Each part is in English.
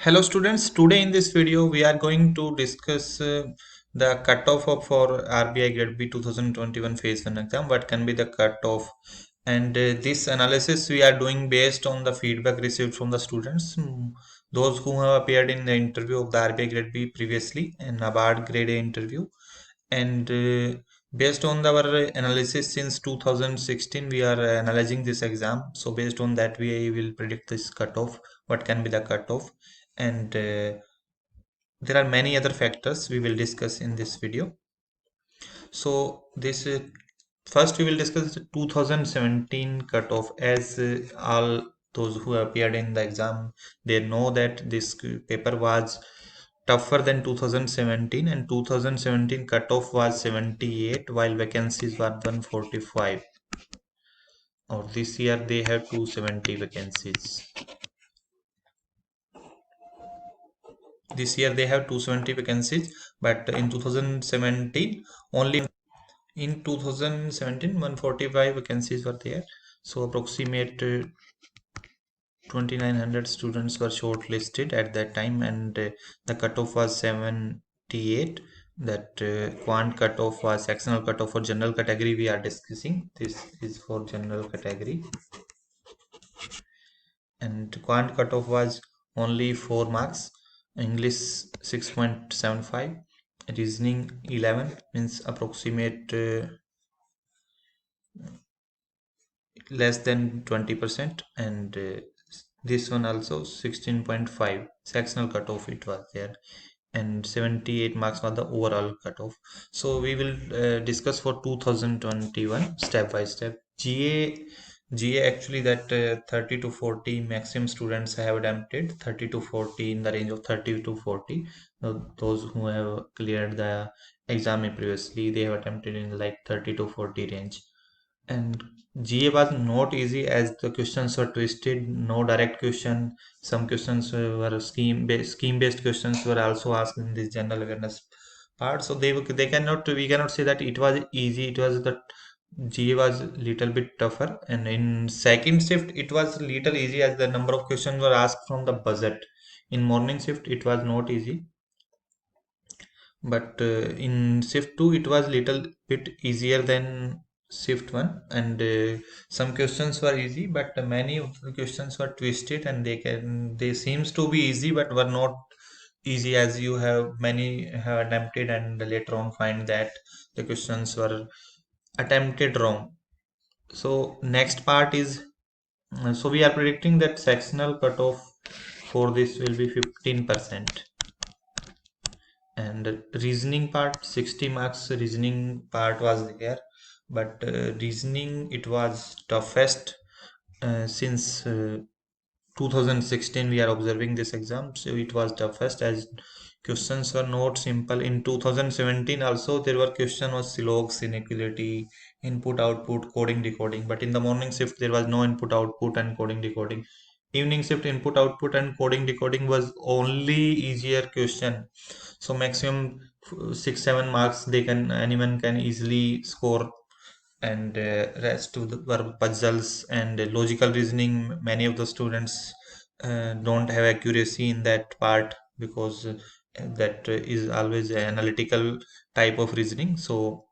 Hello students, today in this video we are going to discuss the cutoff for RBI Grade B 2021 Phase 1 exam. What can be the cutoff? And this analysis we are doing based on the feedback received from the students, those who have appeared in the interview of the RBI Grade B previously and NABARD Grade A interview. And based on our analysis since 2016, we are analyzing this exam. So based on that, we will predict this cutoff. What can be the cutoff? And there are many other factors we will discuss in this video. So this first we will discuss the 2017 cutoff, as all those who appeared in the exam, they know that this paper was tougher than 2017, and 2017 cutoff was 78 while vacancies were 145. Or this year they have 270 vacancies. This year they have 270 vacancies, but in 2017 only. In 2017 145 vacancies were there, so approximate 2900 students were shortlisted at that time, and the cutoff was 78. That quant cutoff was sectional cutoff. For general category we are discussing, this is for general category, and quant cutoff was only 4 marks. English 6.75, reasoning 11, means approximate less than 20%, and this one also 16.5 sectional cutoff it was there, and 78 marks was the overall cutoff. So we will discuss for 2021 step by step. GA actually, that 30 to 40 maximum students have attempted, 30 to 40, in the range of 30 to 40. Those who have cleared the exam previously, they have attempted in like 30 to 40 range. And GA was not easy as the questions were twisted, no direct question. Some questions were scheme based questions were also asked in this general awareness part. So they cannot, we cannot say that it was easy. It was that GA was little bit tougher, and in second shift it was little easy as the number of questions were asked from the budget. In morning shift it was not easy, but in shift 2 it was little bit easier than shift 1, and some questions were easy, but many of the questions were twisted, and they seems to be easy but were not easy, as you have many have attempted and later on find that the questions were attempted wrong. So next part is, so we are predicting that sectional cutoff for this will be 15%. And reasoning part, 60 marks reasoning part was there, but reasoning it was toughest since 2016 we are observing this exam, so it was toughest as questions were not simple. In 2017 also there were question was Silog's inequality, input output, coding decoding, but in the morning shift there was no input output and coding decoding. Evening shift input output and coding decoding was only easier question. So maximum 6 7 marks they can, anyone can easily score, and rest of the were puzzles and logical reasoning. Many of the students don't have accuracy in that part, because that is always an analytical type of reasoning. So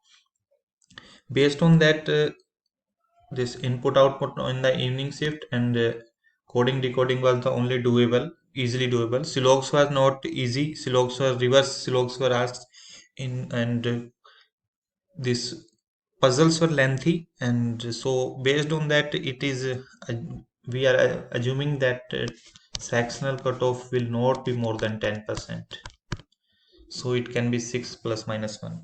based on that, this input output in the evening shift, and coding decoding was the only doable, easily doable. Silogs was not easy. Silogs were reverse. Silogs were asked in, and these puzzles were lengthy, and so based on that it is we are assuming that sectional cutoff will not be more than 10%. So it can be 6 plus minus 1,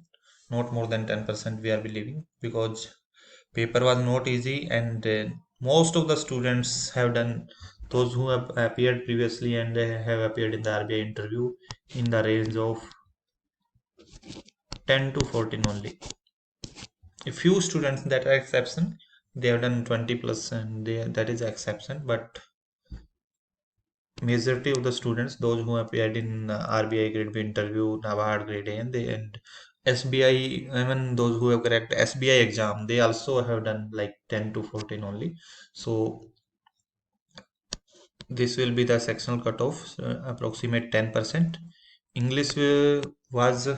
not more than 10% we are believing, because paper was not easy, and most of the students have done, those who have appeared previously and have appeared in the RBI interview, in the range of 10 to 14 only. A few students that are exception, they have done 20 plus, and that is exception, but majority of the students, those who appeared in RBI grade B interview, NABARD grade A, and SBI, even those who have correct SBI exam, they also have done like 10 to 14 only. So this will be the sectional cutoff, approximate 10%. English was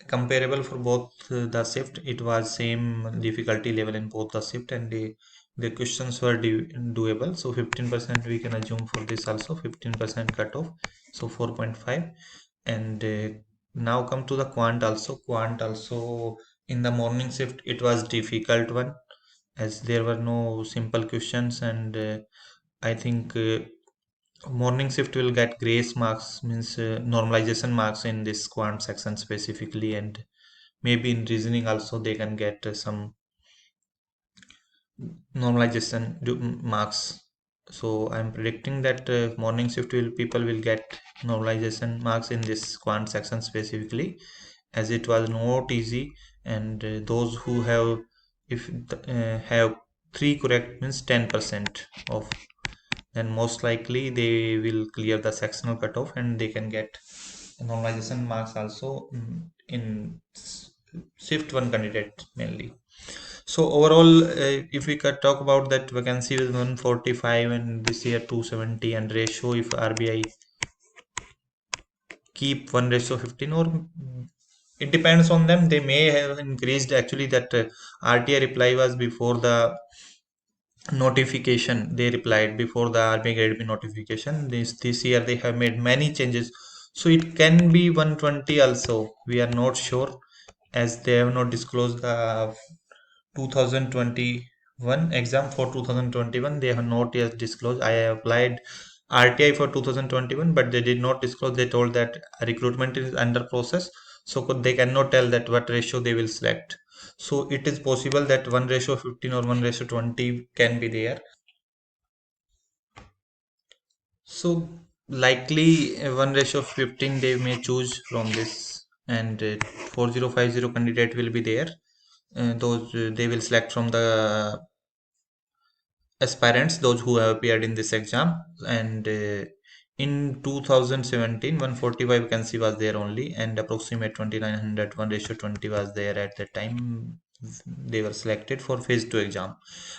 comparable for both the shift. It was same difficulty level in both the shift, and the questions were doable. So 15% we can assume for this also, 15% cutoff, so 4.5. And now come to the quant also in the morning shift it was difficult one, as there were no simple questions. And I think morning shift will get grace marks, means normalization marks in this quant section specifically, and maybe in reasoning also they can get some normalization marks. So I'm predicting that morning shift will people will get normalization marks in this quant section specifically, as it was not easy. And those who have, if have three correct, means 10% of, then most likely they will clear the sectional cutoff and they can get normalization marks also, in shift one candidate mainly. So overall, if we could talk about that vacancy with 145 and this year 270, and ratio, if RBI keep 1:15, or it depends on them, they may have increased. Actually, that RTI reply was before the notification. They replied before the RBI guide notification. This year they have made many changes, so it can be 120 also. We are not sure, as they have not disclosed the 2021 exam. For 2021 they have not yet disclosed. I applied RTI for 2021, but they did not disclose. They told that recruitment is under process, so they cannot tell that what ratio they will select. So it is possible that 1:15 or 1:20 can be there. So likely 1:15 they may choose from this, and 4050 candidate will be there. Those they will select from the aspirants, those who have appeared in this exam. And in 2017 145 vacancy was there only, and approximate 2900, 1:20 was there at that time. They were selected for phase 2 exam.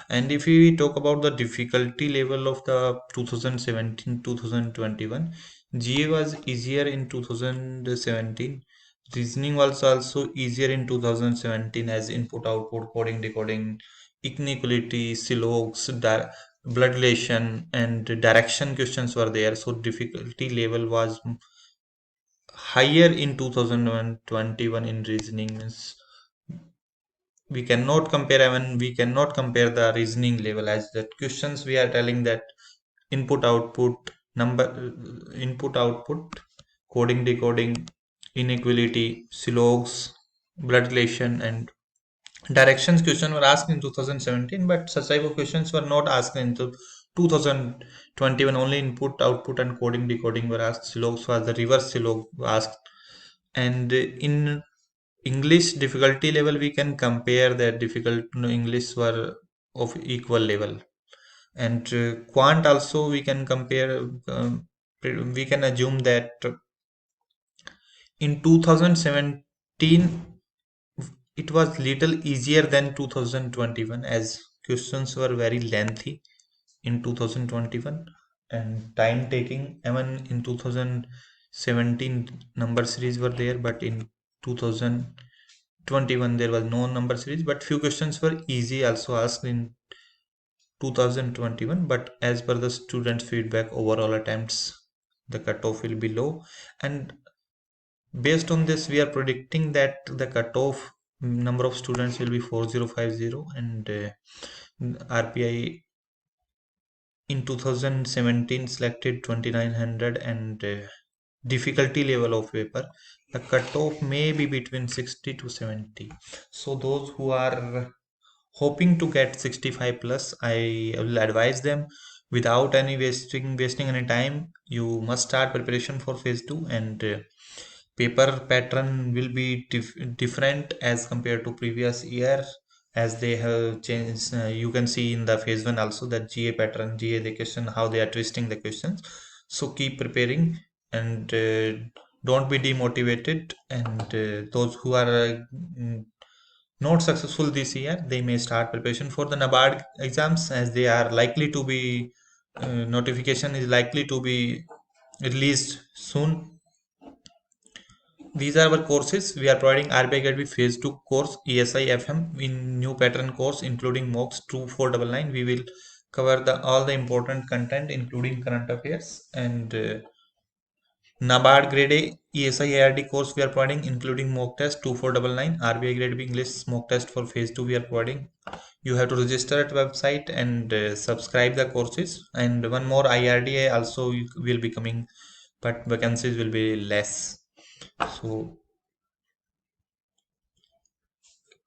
And if we talk about the difficulty level of the 2017 2021, GA was easier in 2017. Reasoning was also easier in 2017, as input output, coding decoding, inequality, silogs, blood relation, and direction questions were there. So difficulty level was higher in 2021 in reasoning. Means we cannot compare, I mean, we cannot compare the reasoning level, as that questions we are telling that input output number, input output, coding decoding, inequality, silogs, blood relation, and directions question were asked in 2017, but such type of questions were not asked in 2021. Only input output and coding decoding were asked. Silogs was the reverse silog asked. And in English difficulty level we can compare that difficult, English were of equal level. And quant also we can compare. We can assume that in 2017 it was little easier than 2021, as questions were very lengthy in 2021 and time taking. Even in 2017 number series were there, but in 2021 there was no number series, but few questions were easy also asked in 2021. But as per the students feedback, overall attempts, the cutoff will be low. And based on this we are predicting that the cutoff number of students will be 4050, and RPI in 2017 selected 2900. And difficulty level of paper, the cutoff may be between 60 to 70. So those who are hoping to get 65 plus, I will advise them, without any wasting any time, you must start preparation for phase 2. And paper pattern will be different as compared to previous year, as they have changed. You can see in the phase 1 also that GA pattern, GA the question, how they are twisting the questions. So keep preparing, and don't be demotivated. And those who are not successful this year, they may start preparation for the NABARD exams, as they are likely to be notification is likely to be released soon. These are our courses. We are providing RBI Academy Phase 2 course, ESI FM in new pattern course, including mocks 2499. We will cover all the important content, including current affairs, and NABARD Grade A ESI ARD course we are providing, including mock test 2499. RBI Grade B English mock test for Phase 2 we are providing. You have to register at website and subscribe the courses. And one more, IRDA also will be coming, but vacancies will be less. So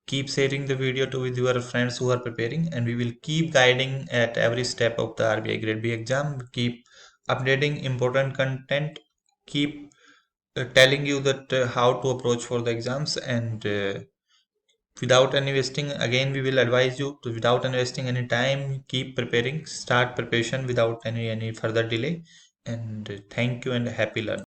keep sharing the video with your friends who are preparing, and we will keep guiding at every step of the RBI Grade B exam. Keep updating important content. Keep telling you that how to approach for the exams, and without any wasting, again we will advise you to, without investing any time, keep preparing. Start preparation without any further delay. And thank you and happy learning.